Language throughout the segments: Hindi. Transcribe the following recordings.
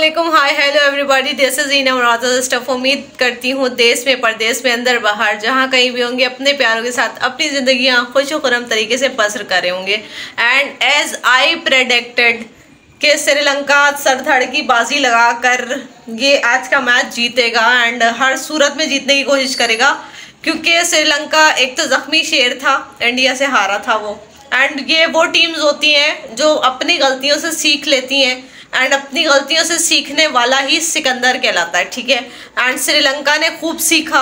अस्सलामुअलैकुम, hi hello everybody, this is Eena Murad stuff. उम्मीद करती हूँ देश में परदेश में अंदर बाहर जहाँ कहीं भी होंगे अपने प्यारों के साथ अपनी ज़िंदगियाँ खुश खुरम तरीके से बसर कर रहे होंगे। एंड एज आई प्रेडिक्टेड कि श्रीलंका सरधड़ की बाजी लगाकर ये आज का मैच जीतेगा एंड हर सूरत में जीतने की कोशिश करेगा, क्योंकि श्रीलंका एक तो जख्मी शेर था, इंडिया से हारा था वो। एंड ये वो टीम्स होती हैं जो अपनी गलतियों से सीख लेती हैं एंड अपनी गलतियों से सीखने वाला ही सिकंदर कहलाता है, ठीक है। एंड श्रीलंका ने खूब सीखा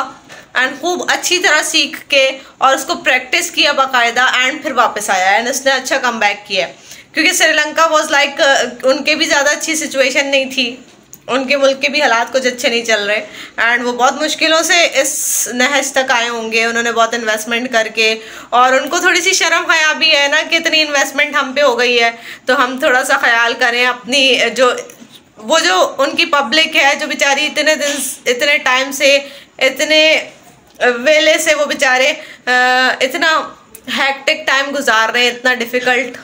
एंड खूब अच्छी तरह सीख के और उसको प्रैक्टिस किया बाकायदा एंड फिर वापस आया एंड उसने अच्छा कमबैक किया, क्योंकि श्रीलंका वाज लाइक उनके भी ज़्यादा अच्छी सिचुएशन नहीं थी, उनके मुल्क के भी हालात कुछ अच्छे नहीं चल रहे एंड वो बहुत मुश्किलों से इस नहज तक आए होंगे। उन्होंने बहुत इन्वेस्टमेंट करके, और उनको थोड़ी सी शर्म हया भी है ना कि इतनी इन्वेस्टमेंट हम पे हो गई है तो हम थोड़ा सा ख्याल करें अपनी जो उनकी पब्लिक है जो बेचारी इतने दिन इतने टाइम से इतने वेले से वो बेचारे इतना हैक्टिक टाइम गुजार रहे हैं, इतना डिफ़िकल्ट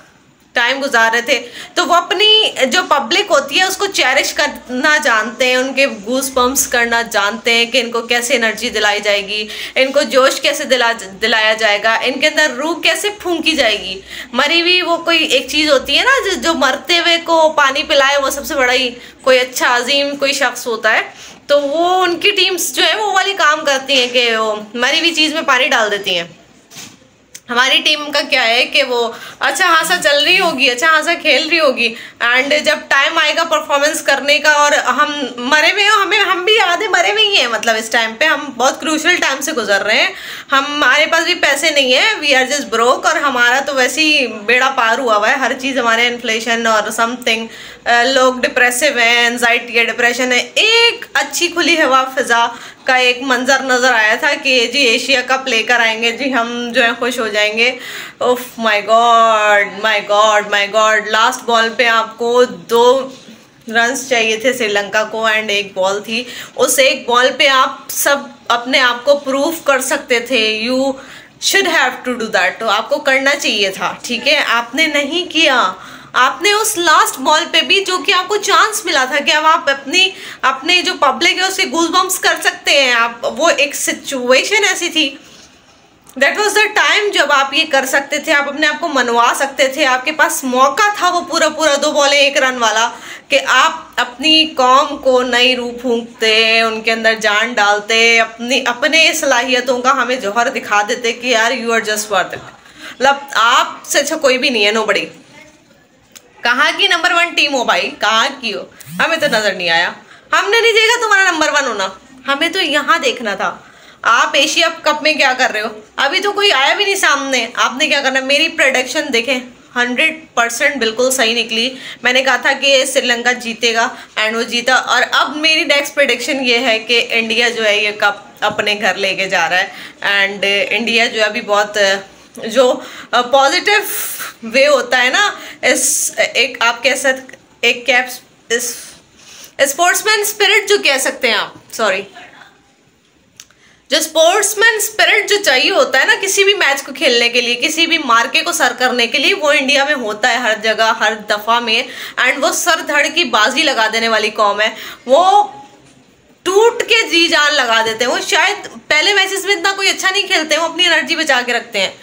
टाइम गुजार रहे थे, तो वो अपनी जो पब्लिक होती है उसको चेरिश करना जानते हैं, उनके गूस बम्प्स करना जानते हैं कि इनको कैसे एनर्जी दिलाई जाएगी, इनको जोश कैसे दिलाया जाएगा, इनके अंदर रूह कैसे फूंकी जाएगी। मरी हुई वो कोई एक चीज़ होती है ना जो मरते हुए को पानी पिलाए, वो सबसे बड़ा ही कोई अच्छा अजीम कोई शख्स होता है। तो वो उनकी टीम्स जो है वो वाली काम करती हैं कि वो मरी हुई चीज़ में पानी डाल देती हैं। हमारी टीम का क्या है कि वो अच्छा खासा चल रही होगी, अच्छा खासा खेल रही होगी एंड जब टाइम आएगा परफॉर्मेंस करने का, और हम मरे हुए हो, हम भी आधे मरे हुए ही हैं, मतलब इस टाइम पे हम बहुत क्रूशल टाइम से गुजर रहे हैं। हमारे पास भी पैसे नहीं है, वी आर जस्ट ब्रोक, और हमारा तो वैसे ही बेड़ा पार हुआ हुआ है, हर चीज़ हमारे इन्फ्लेशन और समथिंग, लोग डिप्रेसिव हैं, एनजाइटी है, डिप्रेशन है। एक अच्छी खुली हवा फिजा का एक मंजर नज़र आया था कि जी एशिया कप लेकर आएंगे जी, हम जो है खुश हो जाएंगे। Oh my God my God my God, last ball पे आपको 2 रन्स चाहिए थे श्रीलंका को एंड 1 बॉल थी, उस 1 बॉल पे आप सब अपने आप को प्रूव कर सकते थे। You should have to do that, तो आपको करना चाहिए था, ठीक है, आपने नहीं किया। आपने उस लास्ट बॉल पे भी जो कि आपको चांस मिला था कि अब आप अपने जो पब्लिक है उसके गूज़बम्प्स कर सकते हैं आप, वो एक सिचुएशन ऐसी थी, दैट वाज द टाइम जब आप ये कर सकते थे, आप अपने आप को मनवा सकते थे, आपके पास मौका था वो पूरा 2 बॉलें 1 रन वाला कि आप अपनी कौम को नई रूह फूंकते, उनके अंदर जान डालते, अपने सलाहियतों का हमें जौहर दिखा देते कि यार you are just worth it, मतलब आपसे अच्छा कोई भी नहीं है, नोबडी। कहाँ की नंबर 1 टीम हो भाई, कहाँ की हो, हमें तो नजर नहीं आया। हमने नहीं देखा तुम्हारा नंबर 1 होना, हमें तो यहाँ देखना था। आप एशिया कप में क्या कर रहे हो, अभी तो कोई आया भी नहीं सामने, आपने क्या करना। मेरी प्रेडिक्शन देखें 100% बिल्कुल सही निकली। मैंने कहा था कि श्रीलंका जीतेगा एंड वो जीता, और अब मेरी नेक्स्ट प्रेडिक्शन ये है कि इंडिया जो है ये कप अपने घर लेके जा रहा है एंड इंडिया जो है अभी बहुत जो पॉजिटिव वे होता है ना, इस एक आप कह सकते एक कैप इस स्पोर्ट्समैन स्पिरिट जो कह सकते हैं आप, सॉरी, जो स्पोर्ट्समैन स्पिरिट जो चाहिए होता है ना किसी भी मैच को खेलने के लिए, किसी भी मार्के को सर करने के लिए, वो इंडिया में होता है हर जगह हर दफ़ा में। एंड वो सर धड़ की बाजी लगा देने वाली कौम है, वो टूट के जी जान लगा देते हैं। वो शायद पहले मैचेस में इतना कोई अच्छा नहीं खेलते हैं, वो अपनी एनर्जी बचा के रखते हैं।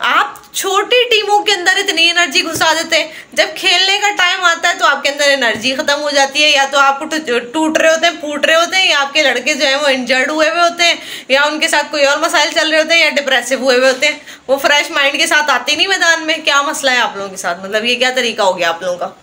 आप छोटी टीमों के अंदर इतनी एनर्जी घुसा देते हैं, जब खेलने का टाइम आता है तो आपके अंदर एनर्जी खत्म हो जाती है, या तो आप टूट रहे होते हैं, फूट रहे होते हैं, या आपके लड़के जो हैं वो इंजर्ड हुए हुए होते हैं, या उनके साथ कोई और मसाइल चल रहे होते हैं, या डिप्रेसिव हुए हुए होते हैं। वो फ्रेश माइंड के साथ आते नहीं मैदान में। क्या मसला है आप लोगों के साथ, मतलब ये क्या तरीका हो गया आप लोगों का।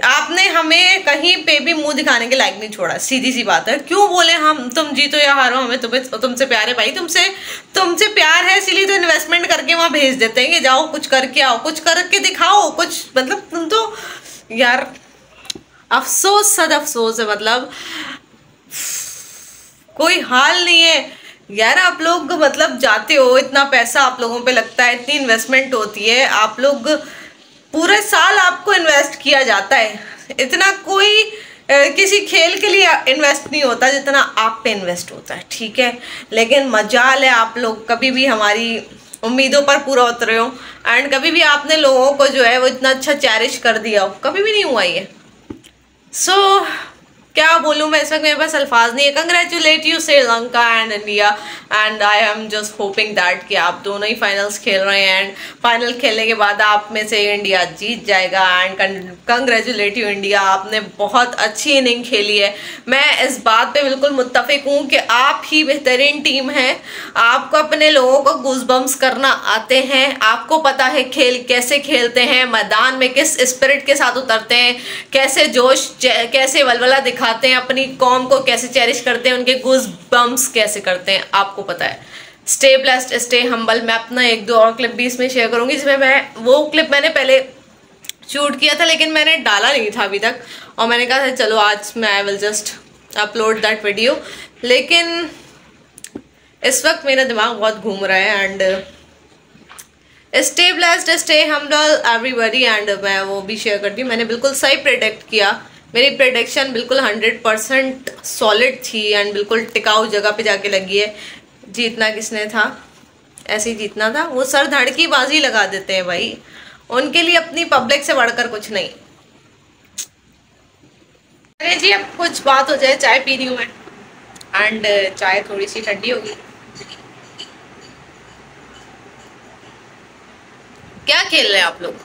आपने हमें कहीं पे भी मुंह दिखाने के लायक नहीं छोड़ा, सीधी सी बात है। क्यों बोले हम तुम जीतो या हारो, हमें तुमसे प्यार है भाई, तुमसे प्यार है इसीलिए तो इन्वेस्टमेंट करके वहाँ भेज देते हैं कि जाओ कुछ करके आओ, कुछ करके दिखाओ कुछ, मतलब तुम तो यार अफसोस सद अफसोस है, मतलब कोई हाल नहीं है यार। आप लोग मतलब जाते हो, इतना पैसा आप लोगों पे लगता है, इतनी इन्वेस्टमेंट होती है, आप लोग पूरे साल आपको इन्वेस्ट किया जाता है, इतना कोई किसी खेल के लिए इन्वेस्ट नहीं होता जितना आप पे इन्वेस्ट होता है, ठीक है। लेकिन मजाल है आप लोग कभी भी हमारी उम्मीदों पर पूरा उतरे हो एंड कभी भी आपने लोगों को जो है वो इतना अच्छा चेरिश कर दिया हो, कभी भी नहीं हुआ ये। सो बोलूँ मैं, इस वक्त मेरे पास अल्फाज नहीं है। Congratulate you Sri Lanka and India, and I am just hoping that कि आप दोनों ही फाइनल्स खेल रहे हैं एंड फाइनल खेलने के बाद आप में से इंडिया जीत जाएगा। एंड कंग्रेचुलेट यू इंडिया, आपने बहुत अच्छी इनिंग खेली है। मैं इस बात पे बिल्कुल मुत्तफिक हूँ कि आप ही बेहतरीन टीम है। आपको अपने लोगों को गूज़बम्प्स करना आते हैं, आपको पता है खेल कैसे खेलते हैं, मैदान में किस स्पिरिट के साथ उतरते हैं, कैसे जोश कैसे वलवला दिखाते हैं, अपनी कौम को कैसे चेरिश करते हैं, उनके गूज़बम्प्स कैसे करते हैं, आपको पता है। Stay blessed, stay humble. मैं अपना एक दो और क्लिप भी इसमें शेयर करूंगी, जिसमें मैं वो क्लिप मैंने पहले शूट किया था लेकिन मैंने डाला नहीं था अभी तक, और मैंने कहा था चलो आज मैं I will just upload that video. लेकिन इस वक्त मेरा दिमाग बहुत घूम रहा है। And stay blessed, stay humble everybody. And मैं वो भी शेयर करती हूँ, मैंने बिल्कुल सही प्रेडिक्ट किया। मेरी प्रेडिक्शन बिल्कुल 100% सॉलिड थी एंड बिल्कुल टिकाऊ जगह पे जाके लगी है। जीतना किसने था, ऐसे ही जीतना था। वो सर धड़ की बाजी लगा देते हैं भाई, उनके लिए अपनी पब्लिक से बढ़कर कुछ नहीं। अरे जी अब कुछ बात हो जाए, चाय पी रही हूँ मैं एंड चाय थोड़ी सी ठंडी होगी। क्या खेल रहे हैं आप लोग,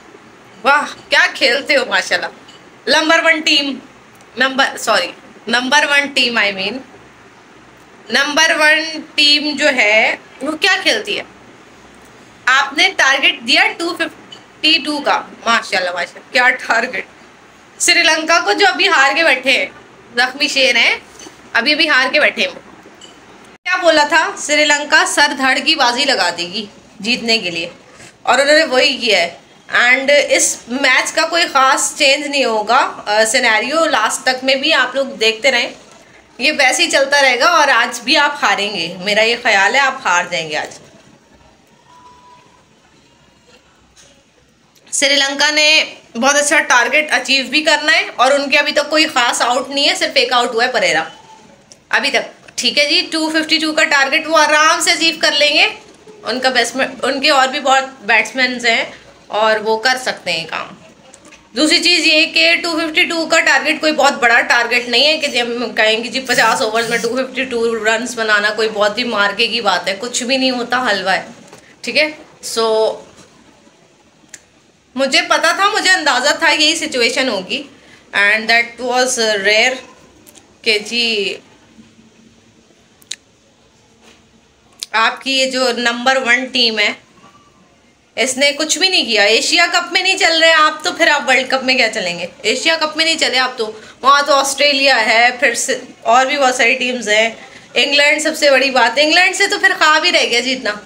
वाह क्या खेलते हो माशाल्लाह। Number one team I mean number one team जो है वो क्या खेलती है। आपने टारगेट दिया 252 का, माशाल्लाह माशाल्लाह क्या टारगेट। श्रीलंका को जो अभी हार के बैठे हैं, जख्मी शेर हैं, अभी अभी हार के बैठे हैं। क्या बोला था, श्रीलंका सर धड़ की बाजी लगा देगी जीतने के लिए, और उन्होंने वही किया है। एंड इस मैच का कोई ख़ास चेंज नहीं होगा, सिनेरियो लास्ट तक में भी आप लोग देखते रहें, ये वैसे ही चलता रहेगा। और आज भी आप हारेंगे, मेरा ये ख्याल है आप हार जाएंगे आज। श्रीलंका ने बहुत अच्छा टारगेट अचीव भी करना है, और उनके अभी तक कोई ख़ास आउट नहीं है, सिर्फ एक आउट हुआ है परेरा अभी तक। ठीक है जी, 252 का टारगेट वो आराम से अचीव कर लेंगे। उनका बैट्समैन, उनके और भी बहुत बैट्समैन हैं और वो कर सकते हैं काम। दूसरी चीज़ ये कि 252 का टारगेट कोई बहुत बड़ा टारगेट नहीं है कि हम कहेंगे जी 50 ओवर्स में 252 रन्स बनाना कोई बहुत ही मार्के की बात है, कुछ भी नहीं होता, हलवा है। ठीक है, सो मुझे पता था, मुझे अंदाज़ा था यही सिचुएशन होगी एंड दैट वाज रेयर कि जी आपकी ये जो नंबर वन टीम है इसने कुछ भी नहीं किया। एशिया कप में नहीं चल रहे आप, तो फिर आप वर्ल्ड कप में क्या चलेंगे। एशिया कप में नहीं चले आप, तो वहाँ तो ऑस्ट्रेलिया है, फिर से और भी बहुत सारी टीम्स हैं। इंग्लैंड सबसे बड़ी बात है, इंग्लैंड से तो फिर ख्वाब ही रह गया जीतना।